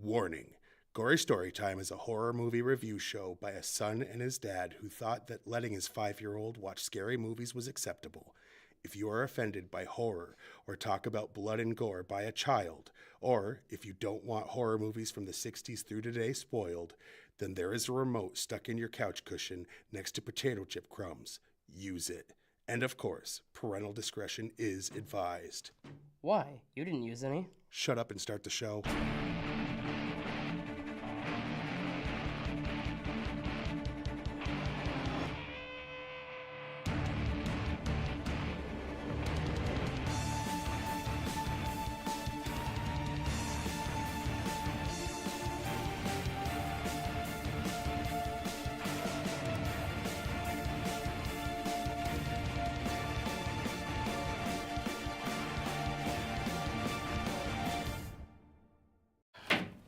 Warning. Gory Storytime is a horror movie review show by a son and his dad who thought that letting his 5-year-old watch scary movies was acceptable. If you are offended by horror or talk about blood and gore by a child, or if you don't want horror movies from the 60s through today spoiled, then there is a remote stuck in your couch cushion next to potato chip crumbs. Use it. And of course, parental discretion is advised. Why? You didn't use any. Shut up and start the show.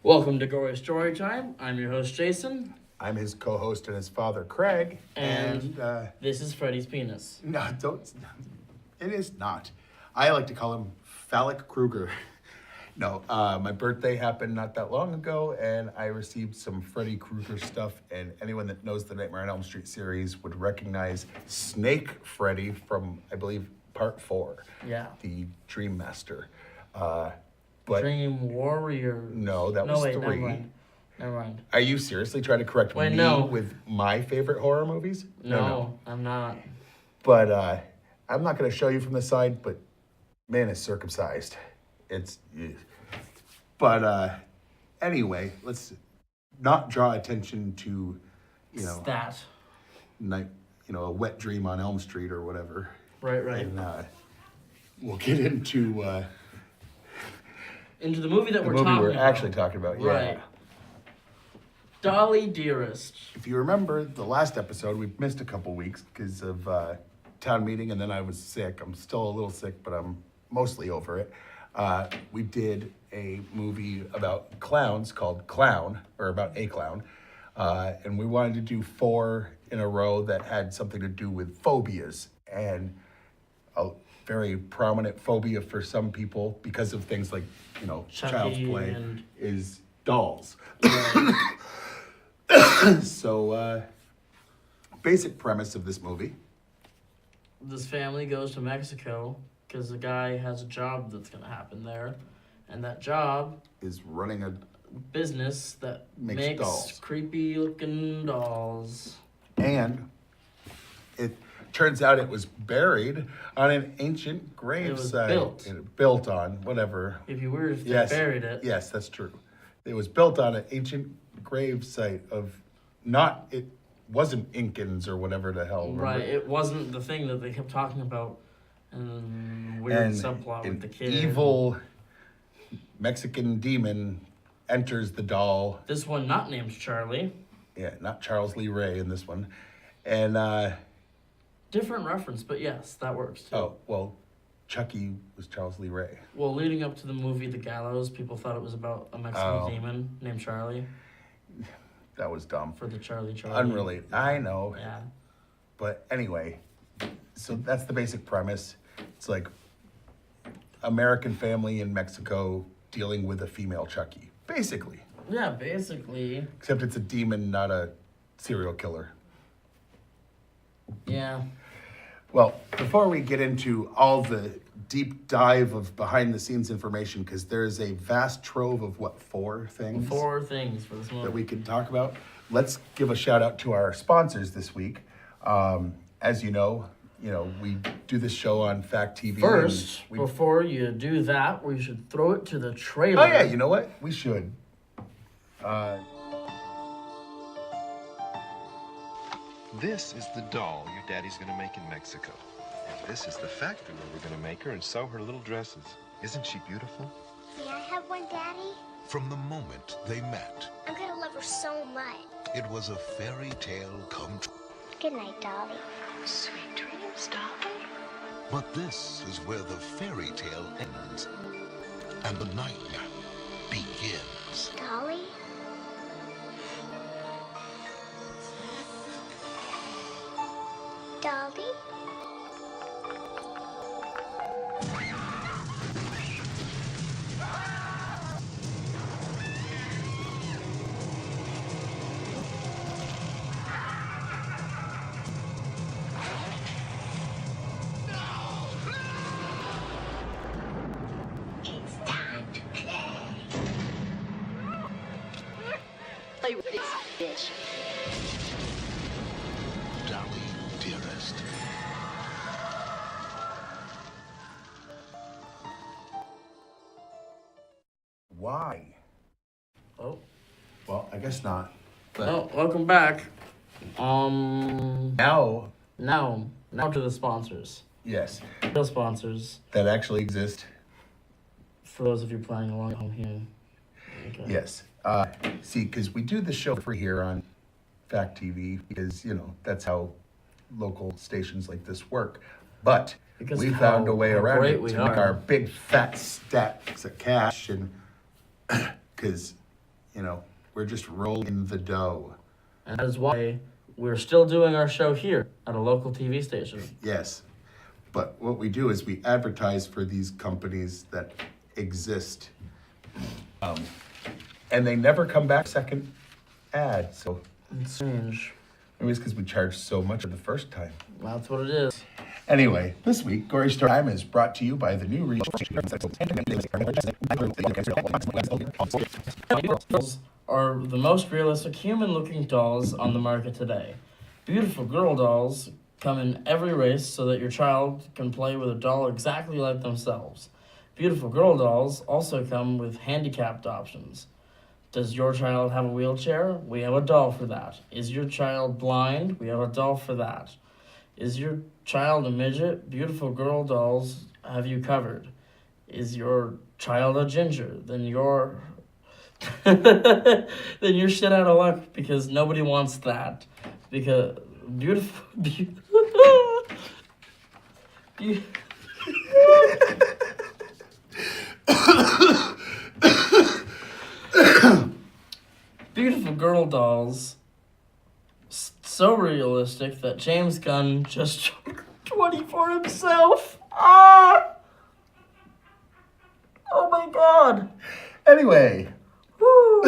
Welcome to Gory Storytime. I'm your host, Jason. I'm his co-host and his father, Craig. And this is Freddy's penis. No, don't. It is not. I like to call him Phallic Krueger. No, my birthday happened not that long ago, and I received some Freddy Krueger stuff, and anyone that knows the Nightmare on Elm Street series would recognize Snake Freddy from, I believe, Part 4. Yeah. The Dream Master. But Dream Warrior. No, that was 3. Never mind. Are you seriously trying to correct me with my favorite horror movies? No, I'm not. But I'm not going to show you from the side, but man is circumcised. But anyway, let's not draw attention to, that. A wet dream on Elm Street or whatever. Right. And we'll get into the movie that we're actually talking about. Yeah. Right. Dolly Dearest. If you remember the last episode, we missed a couple weeks because of town meeting, and then I was sick. I'm still a little sick, but I'm mostly over it. We did a movie about clowns called Clown, or about a clown, and we wanted to do 4 in a row that had something to do with phobias, and a very prominent phobia for some people because of things like, child's play is dolls. Right. So, basic premise of this movie. This family goes to Mexico because the guy has a job that's going to happen there. And that job is running a business that makes dolls. Creepy looking dolls. And it turns out it was buried on an ancient gravesite. It was built. Built on, whatever. It'd be weird if they buried it. Yes, that's true. It was built on an ancient gravesite of it wasn't Incans or whatever the hell. Remember? Right, it wasn't the thing that they kept talking about. And weird subplot with the kid. Evil Mexican demon enters the doll. This one not named Charlie. Yeah, not Charles Lee Ray in this one. And different reference, but yes, that works too. Oh, well, Chucky was Charles Lee Ray. Well, leading up to the movie The Gallows, people thought it was about a Mexican demon named Charlie. That was dumb. For the Charlie. Unrelated. I know. Yeah. But anyway, so that's the basic premise. It's like American family in Mexico dealing with a female Chucky. Basically. Yeah, basically. Except it's a demon, not a serial killer. Yeah. Well, before we get into all the deep dive of behind-the-scenes information, because there's a vast trove of, 4 things? 4 things for this movie that we can talk about. Let's give a shout-out to our sponsors this week. As you know, we do this show on Fact TV. First, before you do that, we should throw it to the trailer. Oh, yeah, you know what? We should. This is the doll your daddy's gonna make in Mexico. And this is the factory where we're gonna make her and sew her little dresses. Isn't she beautiful? May I have one, Daddy? From the moment they met, I'm gonna love her so much. it was a fairy tale come true. Good night, Dolly. Sweet dreams, darling. But this is where the fairy tale ends and the nightmare begins. Dolly? Dolly? play with this bitch. Dolly Dearest. Why? Oh, Well, I guess not. But well, welcome back. now, Now to the sponsors. yes, Real sponsors. that actually exist. For those of you playing along at home here. Okay. Yes. See, because we do the show for here on Fact TV because, that's how local stations like this work. But Because we of found how- a way how around great it we to make are. our big fat stacks of cash and because, we're just rolling the dough. And that is why we're still doing our show here at a local TV station. Yes. But what we do is we advertise for these companies that exist. And they never come back second ad. So It's strange. maybe it's because we charged so much the first time. That's what it is. Anyway, this week, Gory Story Time is brought to you by the new Dolls are the most realistic human-looking dolls on the market today. Beautiful girl dolls come in every race so that your child can play with a doll exactly like themselves. Beautiful girl dolls also come with handicapped options. Does your child have a wheelchair? We have a doll for that. Is your child blind? We have a doll for that. Is your child a midget? Beautiful girl dolls have you covered. Is your child a ginger? Then you're then you're shit out of luck because nobody wants that. Because beautiful beautiful girl dolls so realistic that James Gunn just 20 for himself. Ah! Oh my god. Anyway, Woo.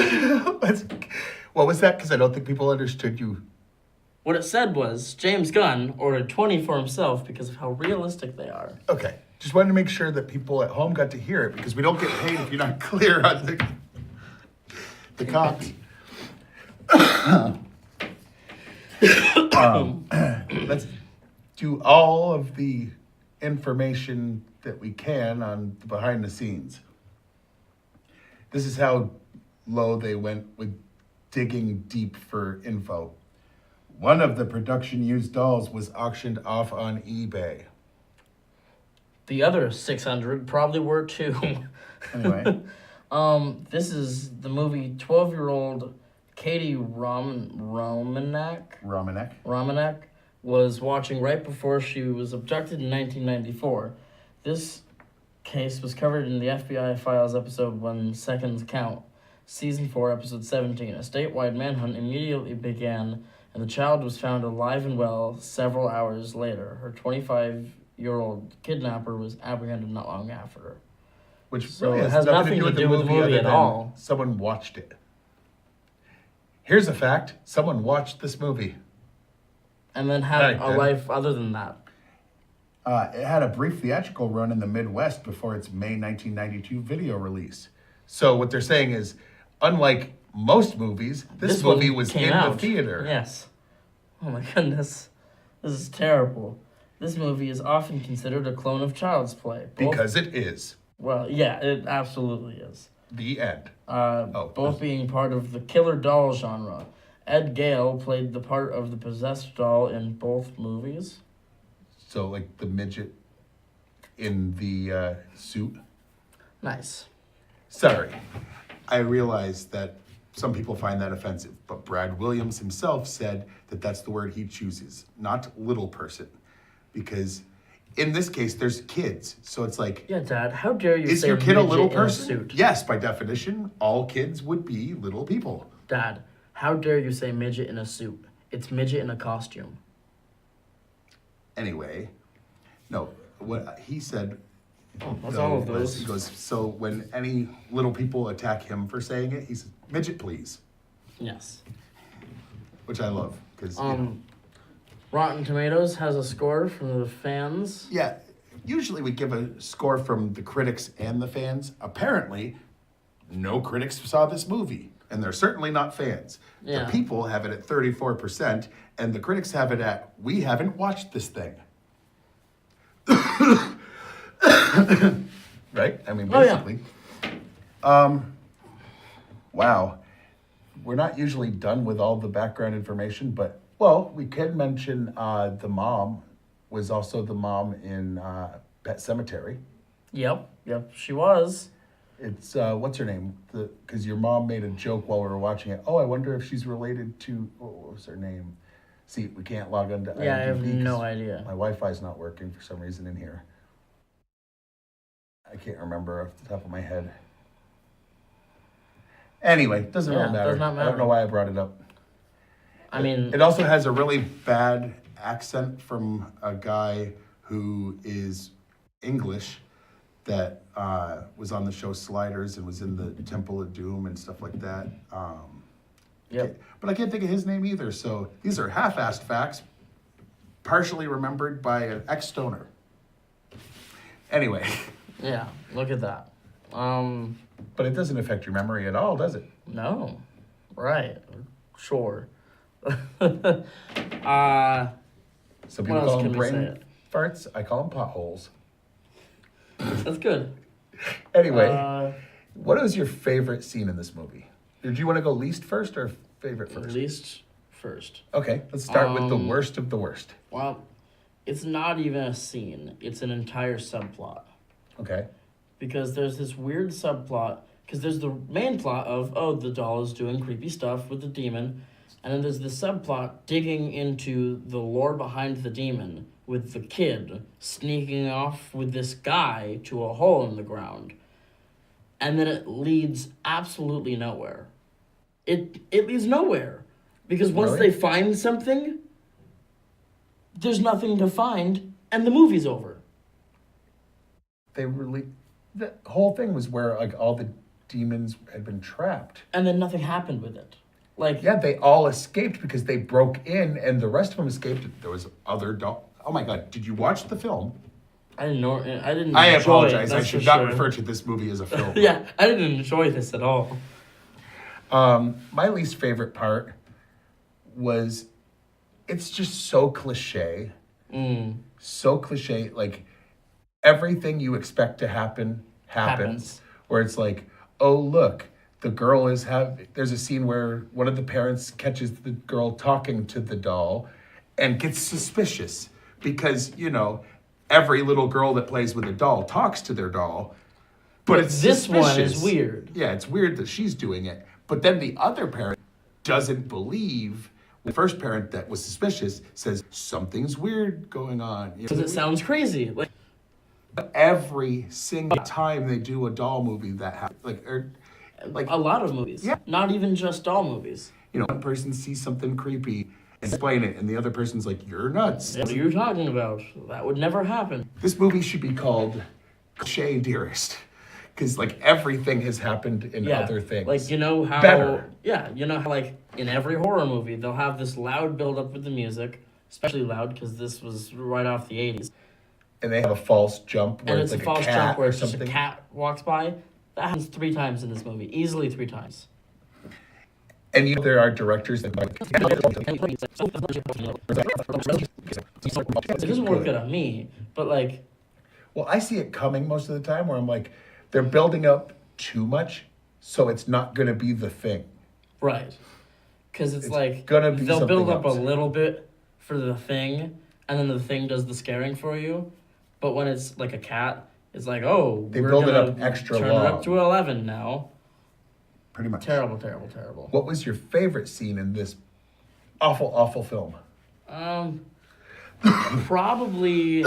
what was that? Because I don't think people understood you. What it said was James Gunn ordered 20 for himself because of how realistic they are. Okay. Just wanted to make sure that people at home got to hear it because we don't get paid if you're not clear on the cops. Let's do all of the information that we can on the behind the scenes. This is how low they went with digging deep for info. One of the production used dolls was auctioned off on eBay. The other 600 probably were too. Anyway, This is the movie 12-year-old Katie Romanek was watching right before she was abducted in 1994. This case was covered in the FBI Files episode When Seconds Count, Season 4, Episode 17. A statewide manhunt immediately began, and the child was found alive and well several hours later. Her 25-year-old kidnapper was apprehended not long after. which So really it has nothing to do with the movie other at than all. Someone watched it. Here's a fact: someone watched this movie. And then had Right, a then. life other than that. It had a brief theatrical run in the Midwest before its May 1992 video release. So what they're saying is, unlike most movies, this one movie was came in out. the theater. Yes. Oh my goodness. This is terrible. This movie is often considered a clone of Child's Play. Because it is. Well, yeah, it absolutely is. The end. Both being part of the killer doll genre. Ed Gale played the part of the possessed doll in both movies. So like the midget in the suit. Nice. Sorry. I realize that some people find that offensive, but Brad Williams himself said that that's the word he chooses, not little person. Because in this case, there's kids. So it's like, Yeah, Dad, how dare you is say your kid a little midget in person? suit? Yes, by definition, all kids would be little people. Dad, how dare you say midget in a suit? It's midget in a costume. Anyway, no, what he said, That's though, all of was, those. he goes, so when any little people attack him for saying it, he says, midget please, Yes. which I love. Because, Rotten Tomatoes has a score from the fans. yeah, usually we give a score from the critics and the fans. Apparently, no critics saw this movie. and they're certainly not fans. Yeah. The people have it at 34%, and the critics have it at, we haven't watched this thing. Right? I mean, Oh, yeah. basically. Wow. We're not usually done with all the background information, but, well, we could mention the mom was also the mom in Pet Sematary. Yep, she was. It's, what's her name? Because your mom made a joke while we were watching it. Oh, I wonder if she's related to, what was her name? See, we can't log on to Yeah, I have IMDb 'cause no idea. My Wi-Fi's not working for some reason in here. I can't remember off the top of my head. Anyway, doesn't really matter. does not I matter. don't know why I brought it up. I mean, It also has a really bad accent from a guy who is English that was on the show Sliders and was in the Temple of Doom and stuff like that. yep. But I can't think of his name either. So these are half-assed facts, partially remembered by an ex-stoner. Anyway, Yeah, look at that. but it doesn't affect your memory at all, does it? No. Right. Sure. Some What people else call them can we say brain it? farts. I call them potholes. That's good. Anyway, what was your favorite scene in this movie? Or do you want to go least first or favorite first? Least first. Okay, let's start with the worst of the worst. Well, it's not even a scene. It's an entire subplot. Okay. Because there's this weird subplot. Because there's the main plot of, oh, the doll is doing creepy stuff with the demon. And then there's this subplot digging into the lore behind the demon with the kid sneaking off with this guy to a hole in the ground. And then it leads absolutely nowhere. It leads nowhere. Because once Really? they find something, there's nothing to find, and the movie's over. They really, the whole thing was where like all the demons had been trapped. And then nothing happened with it. Like, Yeah, they all escaped because they broke in, and the rest of them escaped. There was other Oh my God! Did you watch the film? I didn't know. I didn't. I enjoy apologize. It, I that's should for not sure. refer to this movie as a film. Yeah, I didn't enjoy this at all. My least favorite part was, it's just so cliche. So cliche. Like everything you expect to happen happens. Where it's like, oh look, the girl is there's a scene where one of the parents catches the girl talking to the doll and gets suspicious because, you know, every little girl that plays with a doll talks to their doll. But it's this one suspicious. is weird. Yeah, it's weird that she's doing it. But then the other parent doesn't believe. The first parent that was suspicious says, something's weird going on. You Because know, it sounds crazy. Like, every single time they do a doll movie that happens. Like a lot of movies. Yeah. Not even just doll movies. you know, one person sees something creepy and explain it, and the other person's like, you're nuts. What are you talking about? That would never happen. This movie should be called Dolly Dearest. Because, like, everything has happened in Yeah. other things. Like, you know how... Better. Yeah, you know how, like, in every horror movie, they'll have this loud build-up with the music. Especially loud, because this was right off the 80s. And they have a false jump where And it's it's like a false cat jump where or it's just something. a cat walks by. That happens 3 times in this movie. Easily 3 times. And you know there are directors that It doesn't work good on me, but, like... Well, I see it coming most of the time where I'm like, they're building up too much, so it's not going to be the thing. Right. Because it's like, gonna be they'll build something up else. a little bit for the thing, and then the thing does the scaring for you. But when it's like a cat, it's like, oh, They we're build it gonna up extra turn it long. up to 11 now. Pretty much. Terrible, terrible, terrible. What was your favorite scene in this awful, awful film? Probably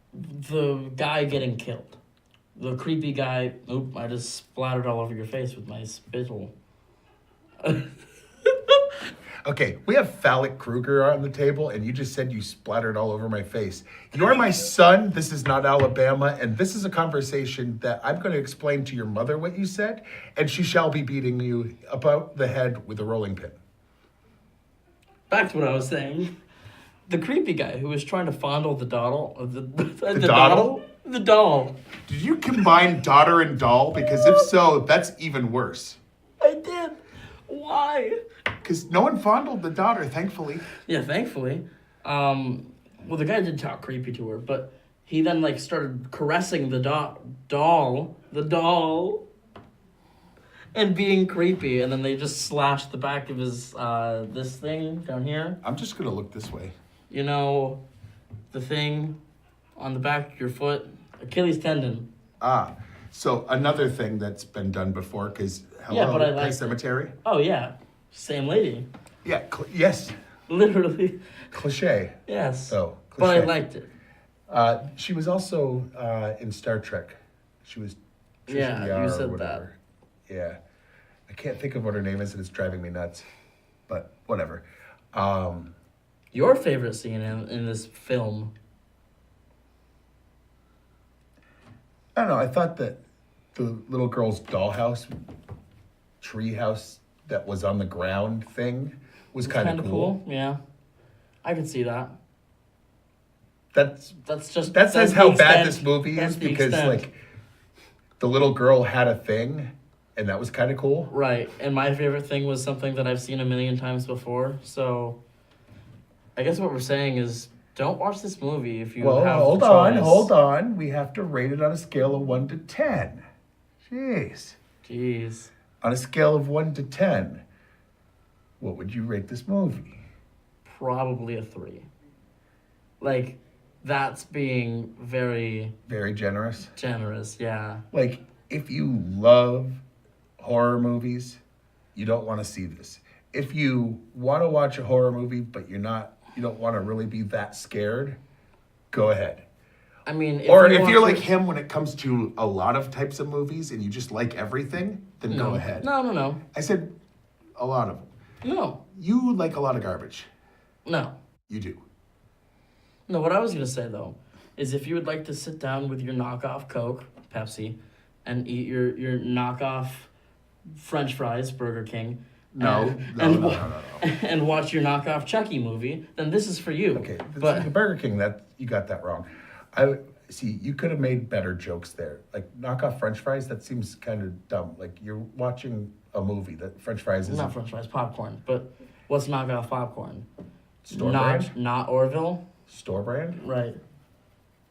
the guy getting killed. The creepy guy. Oop, I just splattered all over your face with my spittle. Okay, we have Phallic Kruger on the table, and you just said you splattered all over my face. You're my son, this is not Alabama, and this is a conversation that I'm going to explain to your mother what you said, and she shall be beating you about the head with a rolling pin. Back to what I was saying. The creepy guy who was trying to fondle the doddle. The Doddle? The doll. Did you combine daughter and doll? Because if so, that's even worse. I did. Why? Because no one fondled the daughter, thankfully. Yeah, thankfully. Well, the guy did talk creepy to her, but he then like started caressing the doll, and being creepy, and then they just slashed the back of his this thing down here. I'm just gonna look this way. You know, the thing on the back of your foot, Achilles tendon. Ah, so another thing that's been done before, because hello, Yeah, but I Pet liked it. Cemetery. Oh yeah, same lady. Yeah, yes, Literally. cliche. Yes. So, But I cliche. liked it. She was also in Star Trek. She was Trisha Yeah, Yar you or said whatever. Yeah, I can't think of what her name is, and it's driving me nuts. But whatever. Your favorite scene in this film? I don't know. I thought that the little girl's dollhouse, treehouse that was on the ground thing was kind of cool. Yeah, I can see that. That's That's just that says that's how the bad extent. this movie That's is the because extent. like the little girl had a thing, and that was kind of cool. Right, and my favorite thing was something that I've seen a million times before. So, I guess what we're saying is, don't watch this movie if you Well, have hold the on, choice. hold on. We have to rate it on a scale of 1 to 10. Jeez. Jeez, On a scale of 1 to 10, what would you rate this movie? probably a 3. Like, that's being very Very generous. generous. Yeah. Like, if you love horror movies, you don't want to see this. If you want to watch a horror movie, but you don't want to really be that scared, go ahead. I mean, Or you if want you're to- like him when it comes to a lot of types of movies and you just like everything, then go ahead. No. I said a lot of them. No. You like a lot of garbage. No. You do. No, what I was going to say, though, is if you would like to sit down with your knockoff Coke, Pepsi, and eat your knockoff French fries, Burger King, No, and, no. and watch your knockoff Chucky movie, then this is for you. Okay, the But Burger King, that you got that wrong. I see. You could have made better jokes there. Like knockoff French fries. That seems kind of dumb. Like you're watching a movie. That French fries is not French fries, popcorn. But what's knockoff popcorn? store brand. Not Orville. Store brand. Right.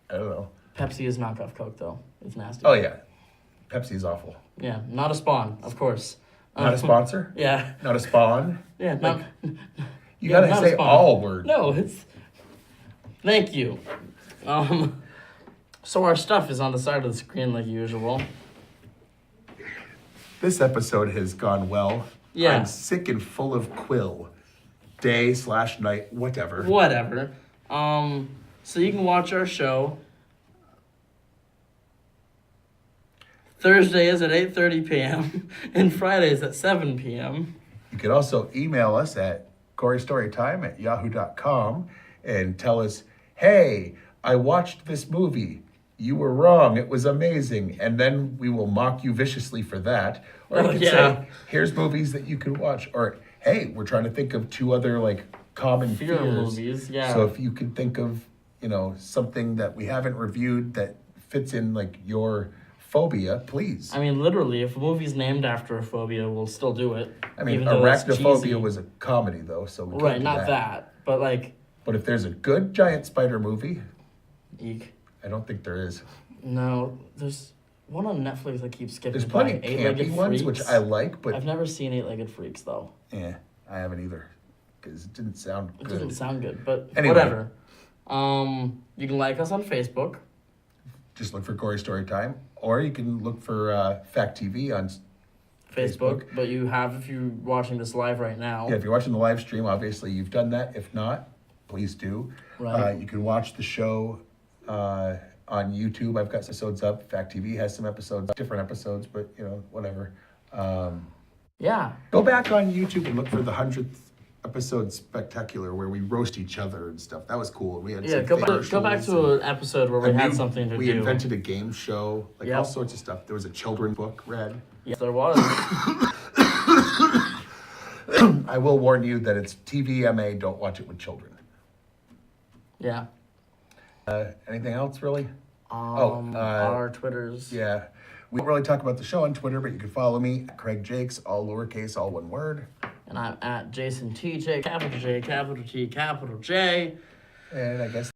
I don't know. Pepsi is knockoff Coke, though. It's nasty. Oh yeah, Pepsi's awful. Yeah, not a Spawn, of course. Not a sponsor. Yeah. Not a spawn. Yeah, not... You Yeah, gotta not a say Spawn. all words. No, it's... Thank you. So our stuff is on the side of the screen like usual. This episode has gone well. Yeah. I'm sick and full of quill. Day/night, whatever. Whatever. So you can watch our show. Thursdays at 8:30 p.m. and Fridays at 7 p.m. You can also email us at gorystorytime@yahoo.com and tell us, hey, I watched this movie. You were wrong. It was amazing. And then we will mock you viciously for that. Or you Oh, can yeah. say, here's movies that you can watch. Or, hey, we're trying to think of 2 other like common Fear fears. movies, yeah. So if you can think of, something that we haven't reviewed that fits in like your phobia, please. I mean, literally, if a movie's named after a phobia, we'll still do it. I mean, even though it's cheesy. arachnophobia was a comedy though, so we can't Right, do not that. But like, But if there's a good giant spider movie, eek. I don't think there is. No, there's one on Netflix that keeps skipping There's plenty of by, Eight-Legged campy ones, which Freaks. I like, but I've never seen Eight-Legged Freaks, though. I haven't either. Because it didn't sound It good. doesn't sound good, but Anyway. whatever. You can like us on Facebook. Just look for Gory Story Time. Or you can look for Fact TV on... Facebook. But you have if you're watching this live right now. Yeah, if you're watching the live stream, obviously you've done that. If not, please do. Right. You can watch the show on YouTube. I've got some episodes up. Fact TV has some episodes, different episodes, but, whatever. Yeah. Go back on YouTube and look for the 100th episode spectacular where we roast each other and stuff. That was cool. We had Yeah, some go back commercials to an episode where we and had something to we do. invented a game show, like Yep. all sorts of stuff. There was a children's book read. Yes, there was. I will warn you that it's TVMA. Don't watch it with children. Yeah. Anything else, really? Our Twitters. Yeah. We don't really talk about the show on Twitter, but you can follow me at Craig Jakes, all lowercase, all one word. And I'm at Jason TJ, capital J, capital T, capital J. And I guess